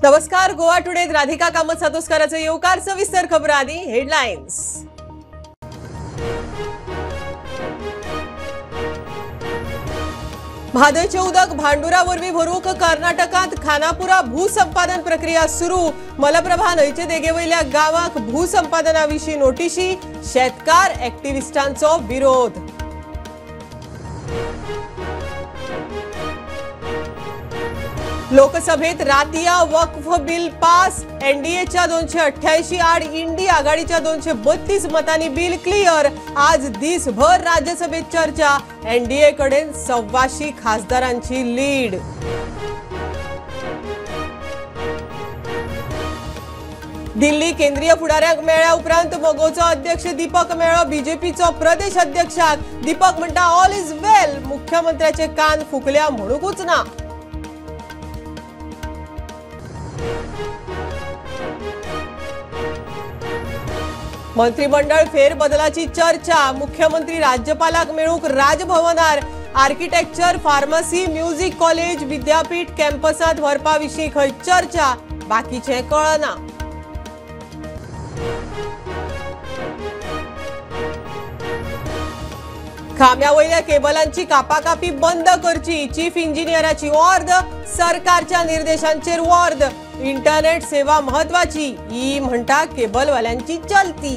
नमस्कार. गोवा टुडे राधिका कामत सातोस्करांचे येवकार सविस्तर खबर आदी हेडलाइन्स. म्हादयचे उदक भांडुरा वरवीं भरूंक कर्नाटकांत खानापुरा भूसंपादन प्रक्रिया सुरू. मलप्रभा न्हंयचे देगेवयल्या गावांक भूसंपादनाविशीं नोटीशी. शेतकार एक्टिव्हिस्टांचो विरोध. लोकसभेत रातिया वक्फ बिल पास. एनडीएच्या 288 आड इंडी आघाडीच्या 232 मतांनी बिल क्लियर. आज दिसभर राज्यसभेत चर्चा. एनडीए कडेन 84 खासदारांची लीड. दिल्ली केंद्रीय फुडाऱ्यांक मेळ्ळ्या उपरांत मोगोचो अध्यक्ष दीपक मेळ्ळो बीजेपीचो प्रदेश अध्यक्षाक. दीपक म्हणटा ऑल इज वेल. मुख्यमंत्र्याचे कान फुकल्या म्हणूकूच ना. मंत्रिमंडळ फेरबदलाची चर्चा. मुख्यमंत्री राज्यपालाक मेळूक राजभवनार. आर्किटेक्चर, फार्मसी, म्युझिक कॉलेज, विद्यापीठ कॅम्पसांत व्हरपाविशीं खंय चर्चा. बाकीचे कळना. खांब्यावयल्या केबलांची कापाकापी बंद करची. चीफ इंजिनियराची ऑर्द. सरकारच्या निर्देशांचेर वॉर्द. इंटरनेट सेवा महत्वाची. ई म्हणटा केबलवाल्यांची चलती.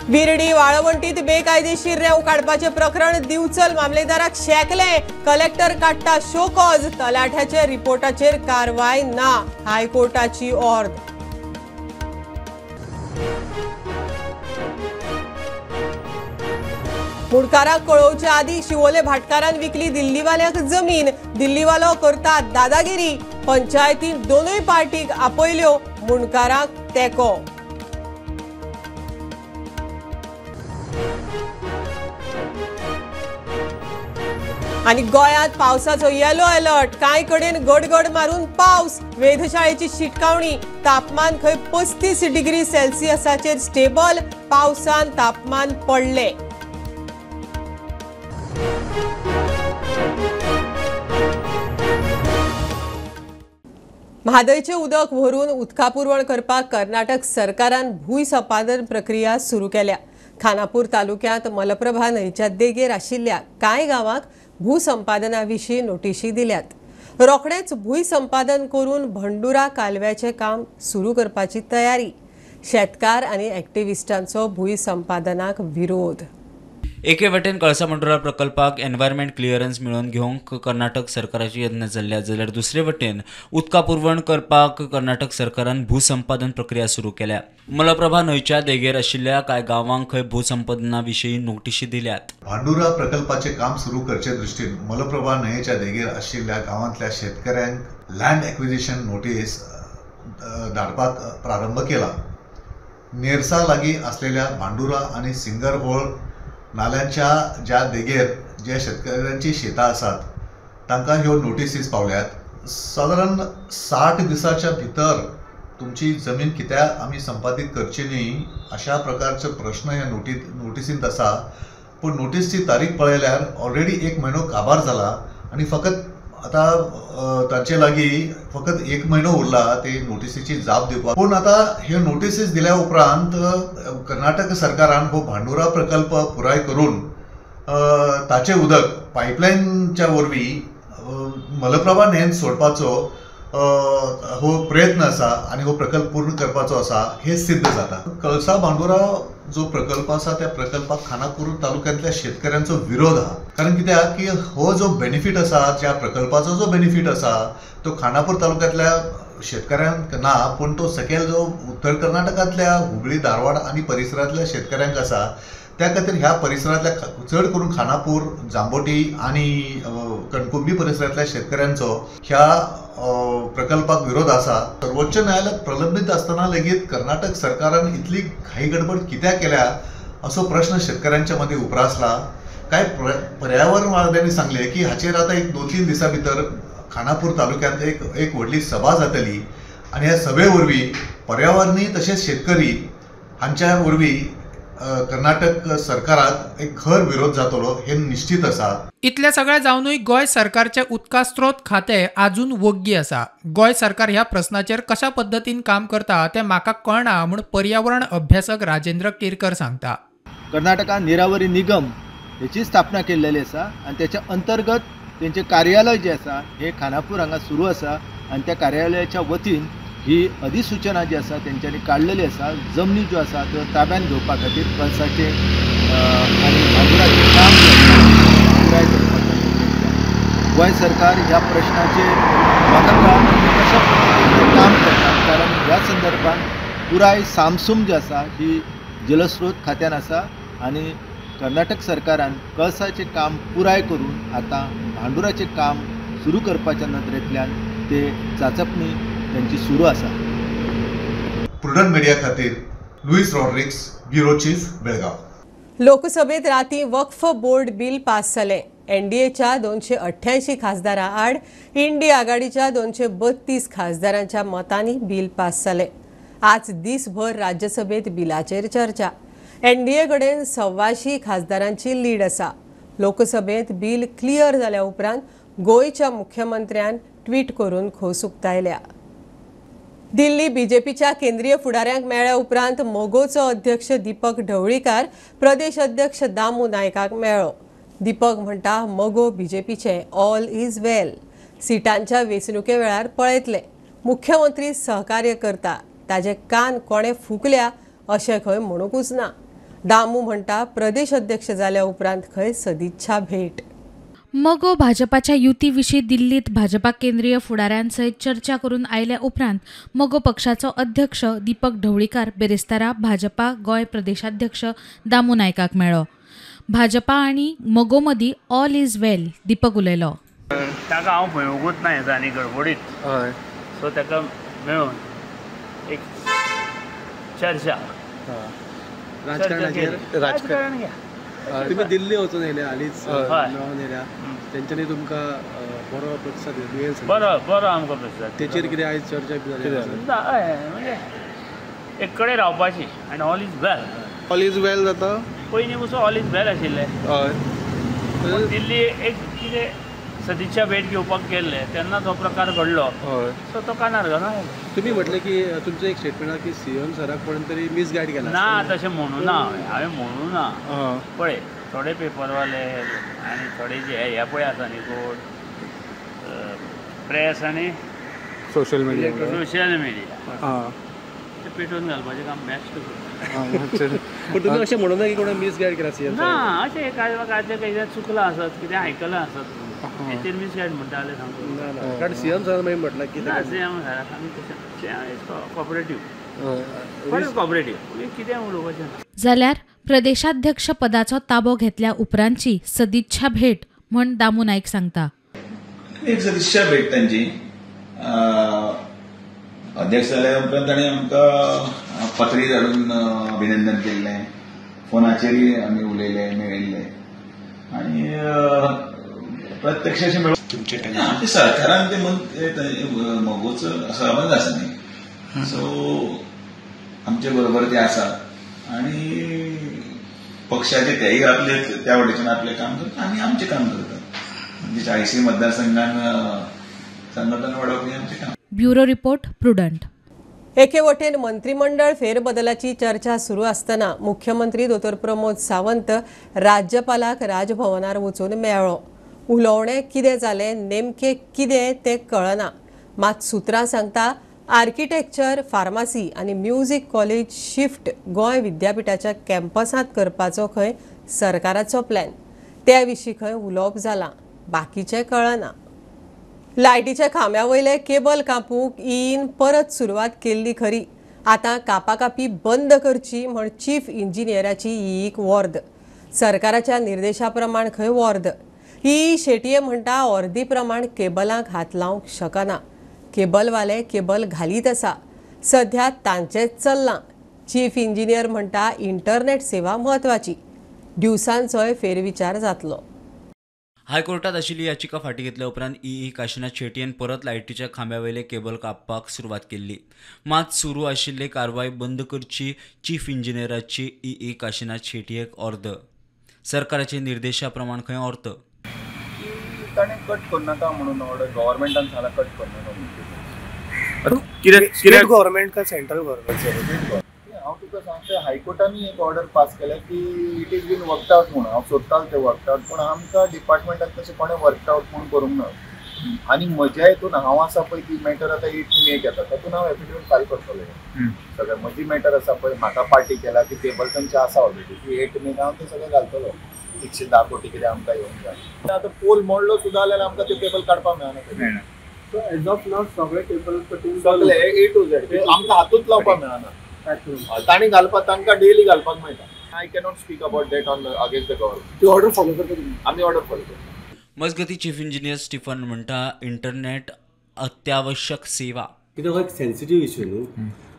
बिर्डी वाळवंटीत बेकायदेशीर रेंव काडपाचे प्रकरण दिवचल मामलेदाराक शेकले. कलेक्टर काडटा शोकॉज. तलाठ्याचे रिपोर्टाचेर कारवाय ना. हायकोर्टाची ऑर्द. मुडकाराक कळोवच्या आदी शिवोले भाटकारान विकली दिल्लीवाल्यांक जमीन. दिल्लीवालो करता दादागिरी. पंचायतीन दोनूय पार्टीक आपयल्यो. मुणकाराक तेको. आणि गोंयांत पावसाचो येलो अलर्ट. कांय कडेन गडगड मारून पावस. वेधशाळेची शिटकावणी. तापमान खंय 35 डिग्री सेल्सियसाचेर स्टेबल. पावसान तापमान पडले. म्हादयचे उदक व्हरून उदका पुरवण करपाक कर्नाटक सरकारान भूसंपादन प्रक्रिया सुरू केल्या. खानापूर तालुक्यांत मलप्रभा न्हंयच्या देगेर आशिल्ल्या कांय गावांक भूसंपादनाविशीं नोटीशी दिल्यात. रोखडेच भूसंपादन करून भंडुरा कालव्याचे काम सुरू करपाची तयारी. शेतकार आनी एक्टिव्हिस्टांचो भूसंपादनाक विरोध. एके वटेन कळसा भंडुरा प्रकल्पाक एनवायरमेंट क्लियरन्स मेळोवन घेवंक कर्नाटक सरकाराची यत्न चल्ल्या जाल्यार दुसरे वटेन उदका पुरवण करपाक कर्नाटक सरकारान भूसंपादन प्रक्रिया सुरू केल्या. मलप्रभा न्हंयच्या देगेर आशिल्ल्या कांय गांवांक खंय भूसंपादना विशीं नोटीशी दिल्यात. भांडुरा प्रकल्पाचे काम सुरू करचे दृष्टीन मलप्रभा न्हंयेच्या देगेर आशिल्ल्या गांवांतल्या शेतकऱ्यांक लँड एक्विजिशन नोटीस धाडपाक प्रारंभ केला. नेरसा लागीं असलेल्या भांडुरा आणि सिंगरहोळ नाल्यांच्या ज्या देगेर जे शेतकऱ्यांची शेतां आसात तांकां ह्यो नोटीसीस पावल्यात. साधारण 60 दिसाच्या भितर तुमची जमीन कित्याक आमी संपादीत करची न्ही अशा प्रकारचे प्रश्न ह्या नोटीसींत आसा. पूण नोटीसची तारीख पळयल्यार ऑलरेडी 1 म्हयनो काबार जाला आनी फकत आतां तांचे लागीं फकत 1 म्हयनो उरला ते नोटीसीची जाप दिवपाक. पूण आतां ह्यो नोटीसीस दिल्या उपरांत कर्नाटक सरकारान हो भांडुरा प्रकल्प पुराय करून ताचे उदक पायपलायनच्या वरवीं मलप्रभा न्हंयेंत सोडपाचो हो प्रयत्न आसा आनी हो प्रकल्प पूर्ण करपाचो आसा हे सिद्ध जाता. कळसा भांडुरा जो प्रकल्प आसा त्या प्रकल्पाक खानापूर तालुक्यांतल्या शेतकऱ्यांचो विरोध आहा. कारण कित्याक की हो जो बेनिफीट आसा ज्या प्रकल्पाचो जो बेनिफीट आसा तो खानापूर तालुक्यांतल्या शेतकऱ्यांक ना पूण तो सकयल जो उत्तर कर्नाटकांतल्या हुबळी धारवाड आनी परिसरांतल्या शेतकऱ्यांक आसा त्या खातीर ह्या परिसरांतल्या चड करून खानापूर जांबोटी आनी कणकुंबी परिसरांतल्या शेतकऱ्यांचो ह्या प्रकल्पाक विरोध आसा. सर्वोच्च न्यायालयात प्रलंबित असताना लेगीत कर्नाटक सरकारान इतली घाई गडबड कित्याक केल्या असो प्रश्न शेतकऱ्यांच्या मध्ये उप्रासला. काय पर्यावरणवाद्यांनी सांगले की हाचेर आता 1-2-3 दिसां भितर खानापूर तालुक्यांत एक व्हडली सभा जातली आनी ह्या सभे वरवीं पर्यावरणी तशेंच शेतकरी हांच्या वरवीं कर्नाटक सरकाराक एक खर विरोध जातलो हे निश्चित आसा. इतले सगळे जावनूय गोंय सरकारचे उदका स्त्रोत खाते अजून वग्गी आसा. गोंय सरकार ह्या प्रश्नाचेर कशा पद्दतीन काम करता तें म्हाका कळना म्हूण पर्यावरण अभ्यासक राजेंद्र केरकर सांगता. कर्नाटका निरावरी निगम हेची स्थापना केल्लेली आसा आनी त्याच्या अंतर्गत त्यांचे कार्यालय जे आसा हे खानापूर हांगा सुरू आसा आनी त्या कार्यालयाच्या वतीन ही अधिसूचना जी आसा तेंच्यांनी काडलेली आसा. जमनी ज्यो आसा त्यो ताब्यात घेवपा खातीर कळसाचे आनी भांगराचें काम जें आसा पुराय करपा खातीर गोंय सरकार ह्या प्रश्नाचेर म्हाका कळना कशा पद्दतीन काम करता, कारण ह्या संदर्भात पुराय सामसूम जी आसा ही जलस्रोत खात्यान आसा आनी कर्नाटक सरकारान कळसाचें काम पुराय करून आतां भांडुराचें काम सुरू करपाच्या नदरेंतल्यान ते चांचपणी त्यांची सुरू आसा. प्रुडंट मिडिया खातीर लुईस रॉड्रिग्स, ब्युरो चीफ, बेळगांव. लोकसभेत राती वक्फ बोर्ड बिल पास जालें. एनडीएच्या 288 खासदारां आड इंडिया आघाडीच्या 232 खासदारांच्या मतांनी बिल पास जालें. आज दीसभर राज्यसभेत बिलाचेर चर्चा. एनडीए कडेन 86 खासदारांची लीड आसा. लोकसभेत बिल क्लियर जाल्या उपरांत गोंयच्या मुख्यमंत्र्यान ट्वीट करून खोस उक्तायल्या. दिल्ली बीजेपीच्या केंद्रीय फुडाऱ्यांक मेळ्ळ्या उपरांत मोगोचो अध्यक्ष दीपक ढवळीकार प्रदेश अध्यक्ष दामू नायकाक मेळ्ळो. दीपक म्हणटा मोगो बीजेपीचे ऑल इज वेल. सिटांच्या वेंचणुके वेळार पळयतले. मुख्यमंत्री सहकार्य करता, ताजे कान कोणे फुकल्या अशें खंय म्हणूकूच ना. दामू म्हणटा प्रदेश अध्यक्ष जाल्या उपरांत खंय सदिच्छा भेट. मोगो भाजपाच्या युतीविशीं दिल्लीत भाजपा केंद्रीय फुडाऱ्यांसयत चर्चा करून आयल्या उपरांत मोगो पक्षाचो अध्यक्ष दीपक ढवळीकार बेरेस्तारा भाजपा गोंय प्रदेशाध्यक्ष दामू नायकाक मेळ्ळो. भाजपा आनी मोगो मदीं ऑल इज वेल दीपक उलयलो. ताका हांव पळोवंकूच ना येता आनी गडबडीत सो ताका मेळून एक चर्चा राजकारण घ्या. तुम्ही दिल्ली वचून येयले हालींच मेळोन येयल्या, तेंच्यांनी तुमकां बरो प्रतिसाद दिलो. बरो आमकां प्रतिसाद. तेचेर कितें आयज चर्चा जाली? हय, म्हणजे एक कडेन रावपाची आनी all is well. All is well जाता. पयलीं पसून ऑल इज वेल आशिल्लें. हय, दिल्ली एक कितें सदिच्छा भेट घेवपाक गेल्ले तेन्ना तो प्रकार घडलो. हय. सो तो कानार घालून आयलो. तुम्ही म्हटलें की तुमचो एक स्टेटमेंट आहा की सीएम सराक कोण तरी मिसगायड केला. ना तशें म्हणूं ना हांवें म्हणूं ना. पळय थोडे पेपरवाले आनी थोडे जे हे पळय आसा न्ही कोण प्रेस आनी सोशल मिडिया ते पेटोवन घालपाचें काम बेस्ट करता. पूण तुमी अशें म्हणूं ना की कोणा मिसगायड केला सीएम. ना अशें काय चुकलां आसत कितें आयकलां आसत हेचेर मिसगायड म्हणटा जाल्यार सांगू. कारण सीएम सरान मागीर म्हटलां की सीएम सराक आमी तशें कॉपरेटीव कितें उलोवपाचें ना. जाल्यार प्रदेशाध्यक्ष पदाचो ताबो घेतल्या उपरांतची सदिच्छा भेट म्हूण दामू नायक सांगता. एक सदिच्छा भेट तांची अध्यक्ष जाल्या उपरांत ताणें आमकां पत्री धाडून अभिनंदन केल्लें, फोनाचेरय आमी उलयले मेळिल्ले आनी प्रत्यक्ष अशें मेळून ते सरकारान ते मोगोचो सहभाग आसा न्ही, सो आमचे बरोबर ते आसात आनी पक्षाचे तेय आपले त्या वटेच्यान आपलें काम करतात आमी आमचें काम करतात. म्हणजे 40 मतदारसंघान संघटन वाडोवप हें आमचें काम. Bureau report prudent. एके वटेन मंत्रिमंडळ फेरबदलाची चर्चा सुरू आसतना मुख्यमंत्री दोतोर प्रमोद सावंत राज्यपालाक राजभवनार वचून मेळ्ळो. उलोवणें कितें जालें नेमकें कितें तें कळना. मात सुत्रां सांगता आर्किटेक्चर, फार्मासी आनी म्युझिक कॉलेज शिफ्ट गोंय विद्यापीठाच्या कॅम्पसांत करपाचो खंय सरकाराचो प्लॅन. त्या विशीं खंय उलोवप जालां, बाकीचें कळना. लायटीच्या खांब्या वयले केबल कापूंक ईन परत सुरवात केल्ली खरी. आतां कापाकापी बंद करची म्हण चीफ इंजिनियराची ही एक वर्द. सरकाराच्या निर्देशा प्रमाण खंय वर्द. ही शेटये म्हणटा अर्दी प्रमाण केबलांक हात लावंक शकना. केबलवाले केबल घालीत आसा. सध्या तांचेच चल्लां. चीफ इंजिनियर म्हणटा इंटरनेट सेवा म्हत्वाची. दिवसांचोय फेरविचार जातलो. हायकोर्टात आशिल्ली याचिका फाटी घेतल्या उपरांत ई काशीनाथ शेटयेन परत लायटीच्या खांब्यावयले केबल कापपाक सुरवात केल्ली. मात सुरू आशिल्ले कारवाय बंद करची चीफ इंजिनियराची ई काशीनाथ शेटयेक अर्द. सरकाराचे निर्देशा प्रमाण खंय अर्थ. ताणें कट करनाका म्हणून ऑर्डर गव्हर्मेंटान सांगला कट करनाका म्हणून. स्टेट गव्हर्मेंट का सेंट्रल गव्हर्मेंट? हांव तुका सांगता हायकोर्टानी एक ऑर्डर पास केल्या की it is been worked out म्हणून. हांव सोदतालो तें वर्कड आउट पूण आमकां डिपार्टमेंटाक तशें कोणें वर्कड आउट म्हणून करूंक ना. आनी म्हज्या हितून हांव आसा पळय ती मॅटर आतां 8 मे येता तातूंत हांव एफिडेवीट फायल करतलो. सगळें म्हजी मॅटर आसा पळय म्हाका पार्टी केला ती टेबल तांची आसा ऑलरेडी ती 8 मे हांव तें सगळें घालतलो. 110 कोटी कितें आमकां येवंक जाय. आतां पोल मोडलो सुद्दां जाल्यार आमकां ते टेबल काडपाक मेळना. सो एज ऑफ नाव सगळे टेबल कटींग सगळे A to Z आमकां हातूंत लावपाक मेळना. तांणी घालपाक तांकां डेली घालपाक मेळटा. I cannot speak about that on against the government. ती ऑर्डर फॉलो करता आमी ऑर्डर फॉलो करता. मजगती चीफ इंजिनियर स्टीफन म्हणटा इंटरनेट अत्यावश्यक सेवा. कित्याक हो एक सेन्सिटीव इश्यू न्हू.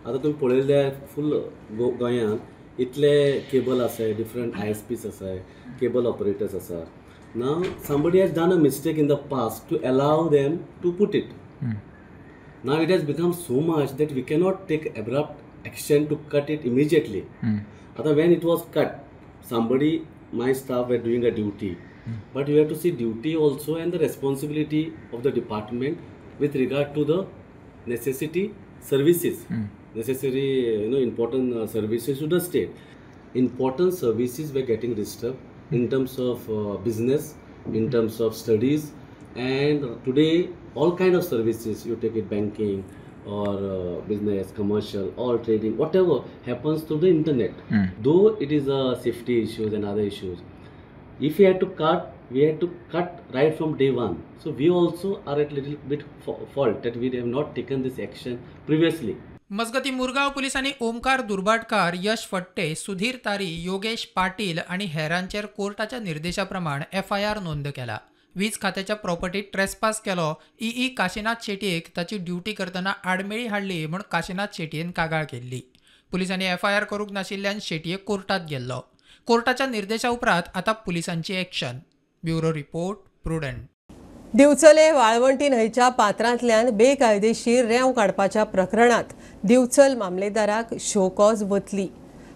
आतां तुमी पळयल्यार फूल गोंयांत इतले केबल आसाय, डिफरंट ISPs आसाय, केबल ऑपरेटर्स आसा. नाव somebody has done a mistake in the past to allow them to put it. Now it has become so much that we cannot take abrupt action to cut it immediately. When it was cut, my staff were doing a duty, but you have to see duty also and the responsibility of the department with regard to the necessity services, necessary important services to the state. Important services were getting disturbed in terms of business, in terms of studies, and today all kind of services, you take it banking or business, commercial, all trading, whatever happens through the internet. Though it is a safety issues and other issues, if we had to cut, we had to cut right from day one. So we also are at little bit fault that we have not taken this action previously. मजगती मुरगांव पोलिसांनी ओमकार दुर्भाटकार, यश फट्टे, सुधीर तारी, योगेश पाटील आणि हेरांचेर कोर्टाच्या निर्देशाप्रमाण FIR नोंद केला. वीज खात्याच्या प्रॉपर्टीत ट्रेसपास केलो. ई काशीनाथ शेटयेक ताची ड्युटी करतना आडमेळी हाडली म्हूण काशीनाथ शेटयेन कागाळ केल्ली. पुलिसांनी FIR करूंक नाशिल्ल्यान शेटयेक कोर्टात गेल्लो. कोर्टाच्या निर्देशा उपरांत आतां पुलिसांची एक्शन. Bureau report Prudent. दिवचले वाळवंटी न्हंयच्या पात्रांतल्यान बेकायदेशीर रेंव काडपाच्या प्रकरणात दिवचल मामलेदाराक शोकॉज वतली.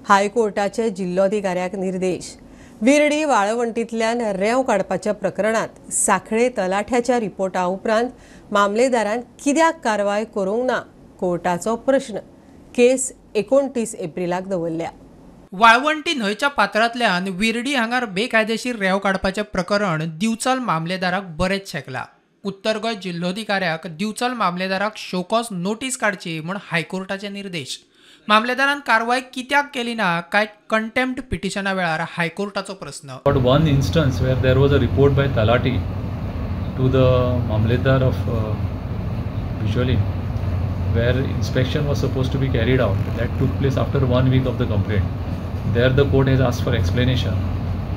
हायकोर्टाचे जिल्लोधिकाऱ्याक निर्देश. विर्डी वाळवंटींतल्यान रेंव काडपाच्या प्रकरणात सांखळे तलाठ्याच्या रिपोर्टा उपरांत मामलेदारान कित्याक कारवाय करूंक ना कोर्टाचो प्रश्न. केस 29 एप्रिलाक दवरल्या. वाळवंटी न्हंयच्या पात्रांतल्यान विर्डी हांगार बेकायदेशीर रेंव काडपाचें प्रकरण दिवचल मामलेदाराक बरेंच शेकला. उत्तर गोंय जिल्लोधिकाऱ्याक दिवचल मामलेदाराक शोकॉज नोटीस काडची म्हूण हायकोर्टाचे निर्देश. मामलेदारान कारवाय कित्याक केली ना काय कंटेम्प्ट पिटिशना वेळार हायकोर्टाचो प्रश्न. But one instance where there was a report by Talati to the Mamledar of Bijoli where inspection was supposed to be carried out. That took place after 1 week of the complaint. There the court has asked for explanation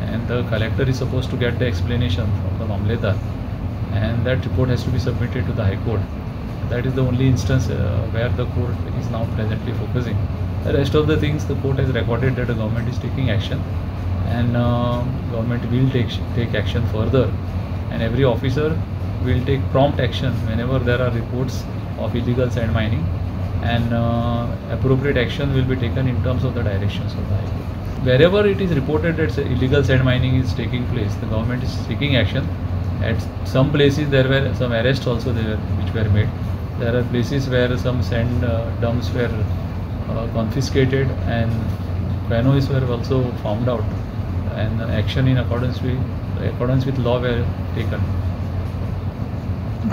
and the collector is supposed to get the explanation from the Mamledar and that report has to be submitted to the High Court. That is the only instance where the court is now presently focusing. The rest of the things the court has recorded that the government is taking action and government will take action further and every officer will take prompt action whenever there are reports of illegal sand mining and appropriate action will be taken in terms of the directions of the High Court. Wherever it is reported that illegal sand mining is taking place, the government is taking action. At some places there were some arrests also there which were made. There are places where some sand dumps were confiscated and canoes were also found out and action in accordance with law were taken.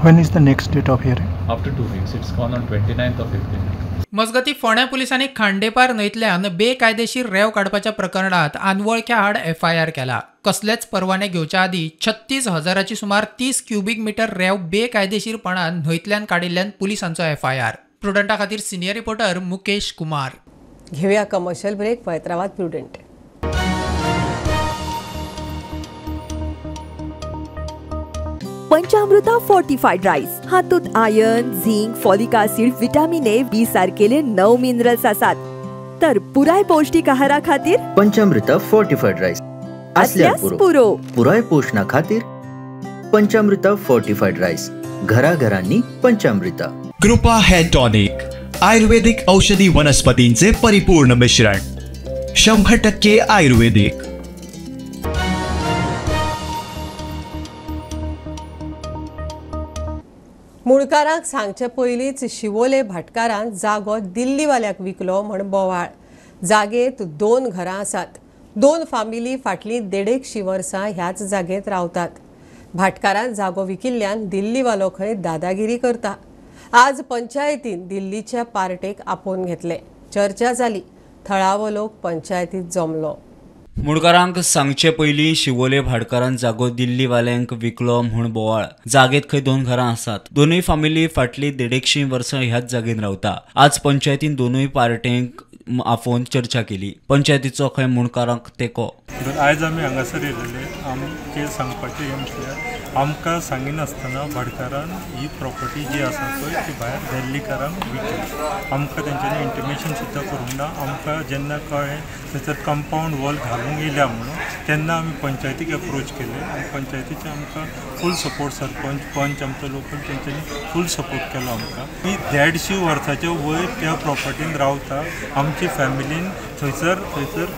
When is the next date of hearing? After 2 weeks. It's gone on 29th of April. मजगती फोंड्या पुलिसांनी खांडेपार न्हंयतल्यान बेकायदेशीर रेंव काडपाच्या प्रकरणात आनवळख्या आड FIR केला. कसलेच परवाने घेवच्या आदी 36,000ची सुमार 30 क्युबिक मीटर रेंव बेकायदेशीरपणान न्हंयतल्यान काडिल्ल्यान पुलिसांचो FIR. प्रुडंटा खातीर सिनियर रिपोर्टर मुकेश कुमार. घेऊया कमर्शियल ब्रेक. हैदराबाद प्रुडंट. पंचामृता फोर्टिफाईड राईस हातूंत iron, zinc, folic acid, vitamin A, B सारकेले 9 मिनरल्स आसात. तर पुराय पौष्टिक आहारा खातीर पंचामृता फोर्टिफाईड राईस असल्यार पुरो. पुराय पोषणा खातीर पंचामृता फोर्टिफाईड राईस, घराघरांनी पंचामृता. कृपा हेअर टॉनिक, आयुर्वेदिक औषधी वनस्पतींचे परिपूर्ण मिश्रण, 100% आयुर्वेदिक. मुळकारांक सांगचे पयलींच शिवोले भाटकारान जागो दिल्लीवाल्याक विकलो म्हण बोवाळ. जागेत 2 घरां आसात. 2 फामिली फाटलीं 1.5 वर्सां ह्याच जागेत रावतात. भाटकारान जागो विकिल्ल्यान दिल्लीवालो खंय दादागिरी करता. आज पंचायतीन दिल्लीच्या पार्टेक आपोवन घेतले. चर्चा जाली. थळावो लोक पंचायतीत जमलो. मुळकारांक सांगचे पयलीं शिवोले भाटकारान जागो दिल्लीवाल्यांक विकलो म्हूण बोवाळ. जागेत खंय 2 घरां आसात. दोनूय फामिली फाटली 150 वर्सां ह्याच जागेत रावता. आज पंचायतीन दोनूय पार्टेंक आफोवन चर्चा केली. पंचायतीचो खंय मुणकारांक तेको. आयज आमी हांगासर येयलेले. आमचे सांगपाचें हें म्हटल्यार आमकां सांगिनासतना भाटकारान ही प्रॉपर्टी जी आसा पळय ती भायर दिल्लीकारांक विकली. आमकां तेंच्यांनी इंटिमेशन सुद्दां करूंक ना. आमकां जेन्ना कळ्ळें थंयसर कंपाऊंड वॉल घालूंक येयल्या म्हणून तेन्ना आमी पंचायतीक एप्रोच केले आनी पंचायतीचे आमकां फूल सपोर्ट, सरपंच, पंच आमचो लोकल तेंच्यांनी फूल सपोर्ट केलो आमकां. ही 150 वर्साच्या वयर त्या प्रॉपर्टीन रावता. आमची फॅमिलीन थंयसर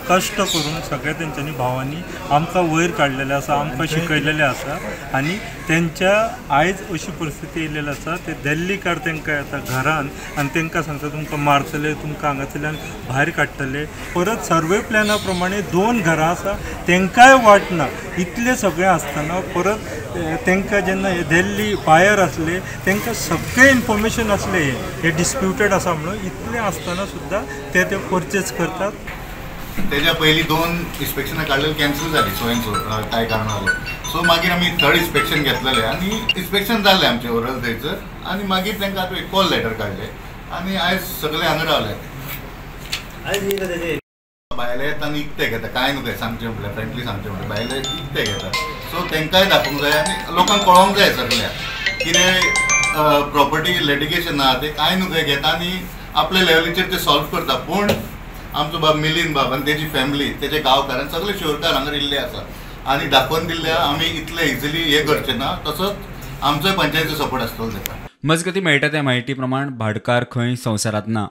कश्ट करून सगळे तेंच्यांनी भावांनी आमकां वयर काडलेले आसा, आमकां शिकयलेले आसा आनी तेंच्या आयज अशी परिस्थिती येयलेली आसा ते दिल्लीकार तेंकां येता घरान आनी तेंकां सांगता तुमकां मारतले, तुमकां हांगासरल्यान भायर काडटले. परत सर्वे प्लॅना प्रमाणे 2 घरां आसा तेंकांय वाट ना. इतले सगळें आसतना परत तेंकां जेन्ना दिल्ली भायर आसले तेंकां सगळें इन्फॉर्मेशन आसले हे डिस्प्युटेड आसा म्हणून. इतलें आसतना सुद्दां ते परचेज करतात. तेज्या पयलीं 2 इन्स्पेक्शनां काडलेली कॅन्सल जाली कांय कारणान. सो मागीर आमी 3rd इन्स्पेक्शन घेतलेलें आनी इन्स्पेक्शन जाल्लें आमचें ओवरऑल थंयसर आनी मागीर तेंकां आतां एक कॉल लेटर काडलें आनी आयज सगळे हांगा रावले. भायले येता आनी इकते घेता. कांय न्हू तें सांगचें म्हटल्यार फ्रँकली सांगचें म्हटल्यार भायले इकते घेता. सो तेंकांय दाखोवंक जाय आनी लोकांक कळोवंक जाय सगळ्यांक कितें प्रॉपर्टी लिटिगेशन आहा तें कांय न्हू तें घेता आनी आपल्या लेवलीचेर ते सॉल्व करता. पूण आमचो बाब मिलींद बाब आनी तेजी फॅमिली तेजे गांवकार सगळे शिवकार हांगा येयल्ले आसा आनी दाखोवन दिल्ल्या आमी इतले इजिली हे करचें ना. तसोच आमचोय पंचायतीचो सपोर्ट आसतलो तेका. मजगती मेळटा त्या म्हायती प्रमाण भाटकार खंय संवसारांत ना.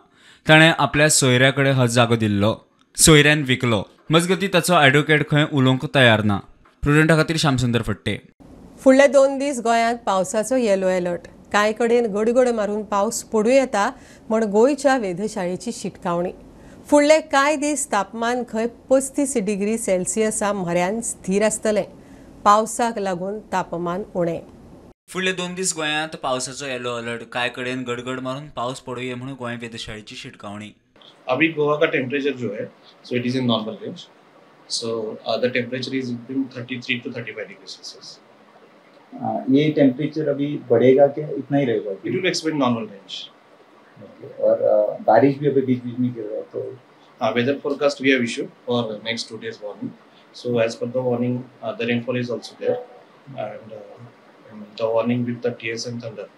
ताणें आपल्या सोयऱ्या कडेन हो जागो दिल्लो. सोयऱ्यान विकलो. मजगती ताचो एडवोकेट खंय उलोवंक तयार ना. प्रुडंटा खातीर श्यामसुंदर फडते. फुडले 2 दीस गोंयांत पावसाचो येलो अलर्ट. कांय कडेन गडगड मारून पावस पडूं येता म्हण गोंयच्या वेधशाळेची शिटकावणी. फुडले कांय दीस तापमान खंय 35 डिग्री सेल्सियसा म्हऱ्यान स्थिर आसतलें. पावसाक लागून तापमान उणें. फुडले 2 दीस गोंयांत पावसाचो येलो अलर्ट. कांय कडेन गडगड मारून पावस पडूं ये म्हणून गोंय वेधशाळेची शिटकावणी. अभी गोवा का टेम्परेचर जो है so it is in normal range. So the temperature is between 33 to 35 degree Celsius. ये टेम्परेचर अभी बढ़ेगा क्या इतना ही रहेगा? It will expect normal range. और बारिश भी अभी बीच बीच में गिर रहा है तो weather forecast we have issued for next 2 days warning. So as per the warning the rainfall is also there and the warning with the TSM thunder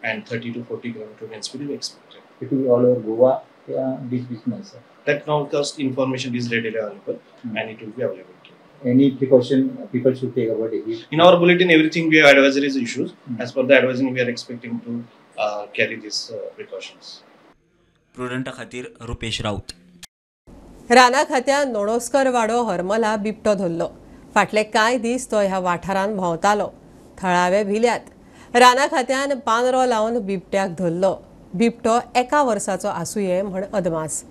and 30 to 40 km wind speed is expected. It will be all over Goa या beach में sir. That now cost information is readily available and it will be available. Any precaution people should take about it? In our bulletin, everything we have advisories issues. As per the advisory, we are expecting to carry these precautions. प्रुडंटा खातीर रुपेश राऊत. राना खात्यान नोणोस्कर वाडो हरमला बिबटो धरलो. फाटले कांय दीस तो ह्या वाठारांत भोंवतालो. थळावे भिल्यात. राना खात्यान पानरो लावन बिबट्याक धरलो. बिबटो 1 वर्साचो आसूये म्हण अदमास.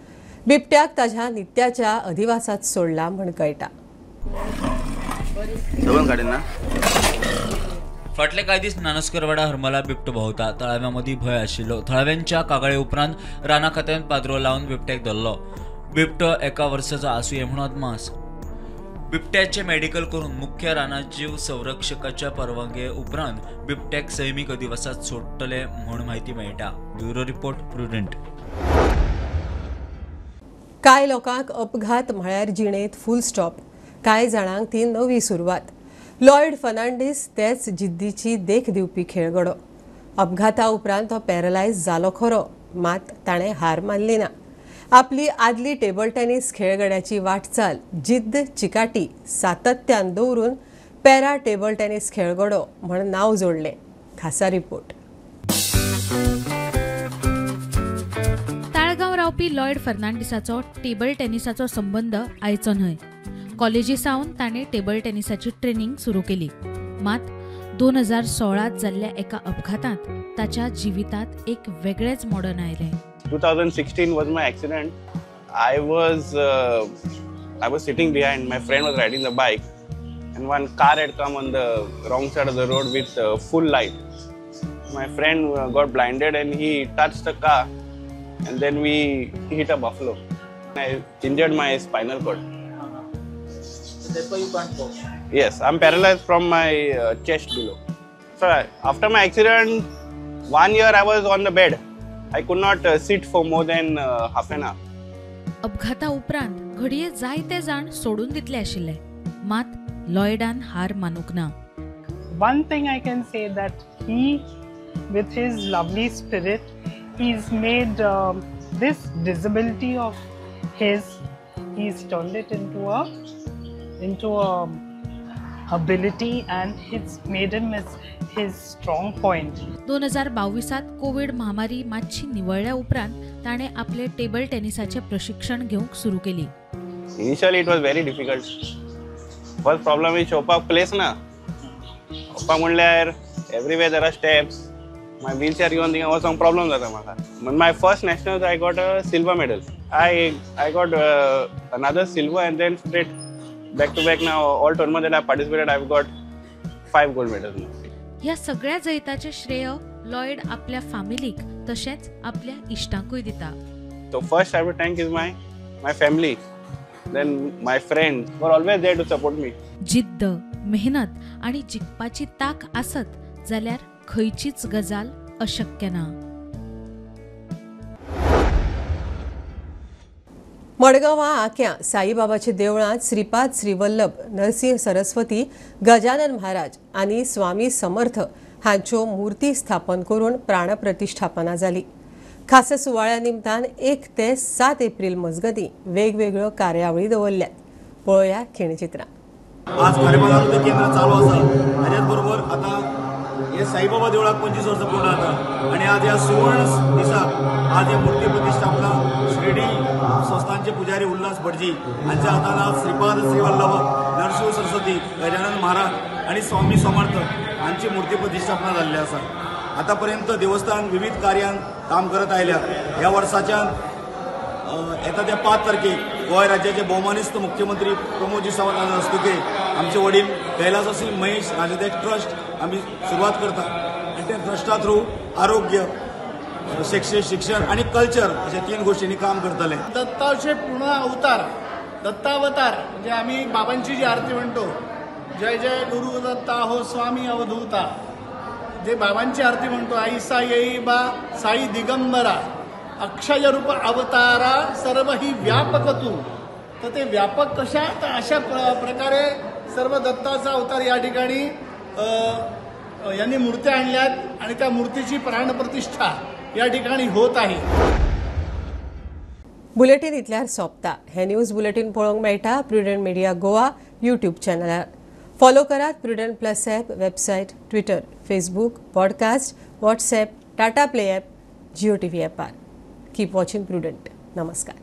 बिबट्याक ताच्या नित्याच्या अधिवासात सोडला म्हण कळटा. फाटले कांय दीस नानस्करवाडा हरमला बिबटो भोंवता. थळाव्यां भंय आशिल्लो. थळाव्यांच्या कागाळे उपरांत राना खात्यान पाद्रो लावन बिबट्याक धरलो. बिबटो 1 वर्साचो आसूये म्हूण अदमास. बिबट्याचे मेडिकल करून मुख्य रानाजीव संरक्षकाच्या परवानगे उपरांत बिबट्याक सैमीक अधिवासात सोडटले म्हूण म्हायती मेळटा. Bureau report prudent. कांय लोकांक अपघात म्हळ्यार जिणेंत फूल स्टॉप. कांय जाणांक ती नवी सुरवात. लॉयड फर्नांडीस तेच जिद्दीची देख दिवपी खेळगडो. अपघाता उपरांत तो पॅरलायज जालो खरो, मात ताणें हार मानली ना. आपली आदली टेबल टेनिस खेळगड्याची वाटचाल जिद्द चिकाटी सातत्यान दवरून पॅरा टेबल टेनिस खेळगडो म्हण नाव जोडले. खासा रिपोर्ट. ताळगांव रावपी लॉयड फर्नांडिसाचो टेबल टेनिसाचो संबंध आयचो न्हय. कॉलेजी सावन ताणें टेबल टेनिसाची ट्रेनिंग सुरू केली. मात 2016 जाल्ल्या एका अपघातांत ताच्या जिवितांत एक वेगळेच मोडण आयलें. 2016 was my accident. I was sitting behind. My friend was riding the bike, and one car had come on the wrong side of the road with full light. My friend got blinded and he touched the car, and then he hit a buffalo. I injured my spinal cord. That's why you can't walk. Yes, I'm paralyzed from my chest below. So after my accident, 1 year I was on the bed. I could not sit for more than half an hour. अपघाता उपरांत घडये जायते जाण सोडून दितले आशिल्ले. मात लॉयडान हार मानूक ना. One thing I can say that he, with his lovely spirit, he's made this disability of his, he's turned it into a ability, and it's made him his strong point. 2022 Covid महामारी मातशी निवळ्या उपरांत ताणें आपले table टेनिसाचे प्रशिक्षण घेवंक सुरू केली. Initially it was very difficult. First problem is शोवपाक प्लेस ना. शोवपाक म्हणल्यार everywhere there are steps. My wheelchair घेवन थिंगा वचोंक प्रॉब्लम जाता म्हाका. But my first nationals I got a silver medal. I got another silver, and then straight back to back now all tournaments that I participated I've got 5 gold medals now. ह्या सगळ्या जैताचे श्रेय Lloyd आपल्या फॅमिलीक तशेंच आपल्या इश्टांकूय दिता. So first I would thank is my family, then my friends who are always there to support me. जिद्द, मेहनत आणि जिखपाची ताक आसत जाल्यार खंयचीच गजाल अशक्य ना. मडगांवां आख्या साईबाबाचे देवळांत श्रीपाद श्रीवल्लभ नरसिंह सरस्वती गजानन महाराज आनी स्वामी समर्थ हांच्यो मुर्ती स्थापन करून प्राणप्रतिष्ठापना जाली. खासा सुवाळ्या निमतान 1 ते 7 एप्रिल मजगतीं वेगवेगळ्यो कार्यावळी दवरल्यात. पळोवया खिणचित्रां. आज कार्यक्रमाचं केंद्र चालू आसा. हाच्याच बरोबर आता हे साईबाबा देवळाक 25 वर्सां पूर्ण जाता, आणि आज ह्या सुवर्ण दिसाक आज हे मूर्ती प्रतिष्ठापना शिर्डी संस्थानचे पुजारी उल्हास भटजी हांच्या हातान आज श्रीपाद श्रीवल्लभ नरसिंह सरस्वती गजानन महाराज आणि स्वामी समर्थ हांची मूर्ती प्रतिष्ठापना जाल्ली आसा. आतापर्यंत देवस्थान विविध कार्यांत काम करत आयल्या. ह्या वर्साच्यान येता त्या 5 तारखेक गोंय राज्याचे भौमानिस्त मुख्यमंत्री प्रमोदजी सावंत हांचे हस्तुके आमचे वडील कैलासवासी महेश राजाध्यक्ष ट्रस्ट आम्ही सुरुवात करता, आणि त्या ट्रस्टा थ्रू आरोग्य, शिक्षण आणि कल्चर अशा 3 गोष्टींनी काम करतले. दत्ताचे पूर्ण अवतार, दत्तावतार म्हणजे आम्ही बाबांची जी आरती म्हणतो, जय जय गुरु दत्ता हो स्वामी अवधूता, जे बाबांची आरती म्हणतो, आई साई बा साई दिगंबरा अक्षय रूप अवतारा सर्व ही व्यापक तू. तर ते व्यापक कशा, तर अशा प्रकारे सर्व दत्ताचा अवतार या ठिकाणी यांनी मूर्त्या आणल्यात, आणि त्या मूर्तीची प्राणप्रतिष्ठा या ठिकाणी होत आहे. बुलेटिन इतल्यार सोंपता. हे न्यूज बुलेटिन पळोवंक मेळटा प्रुडंट मिडिया गोवा यूट्यूब चॅनलार. फॉलो करात Prudent plus app, website, Twitter, Facebook, podcast, WhatsApp, Tata play app, Jio TV ॲपार. Keep watching Prudent. नमस्कार.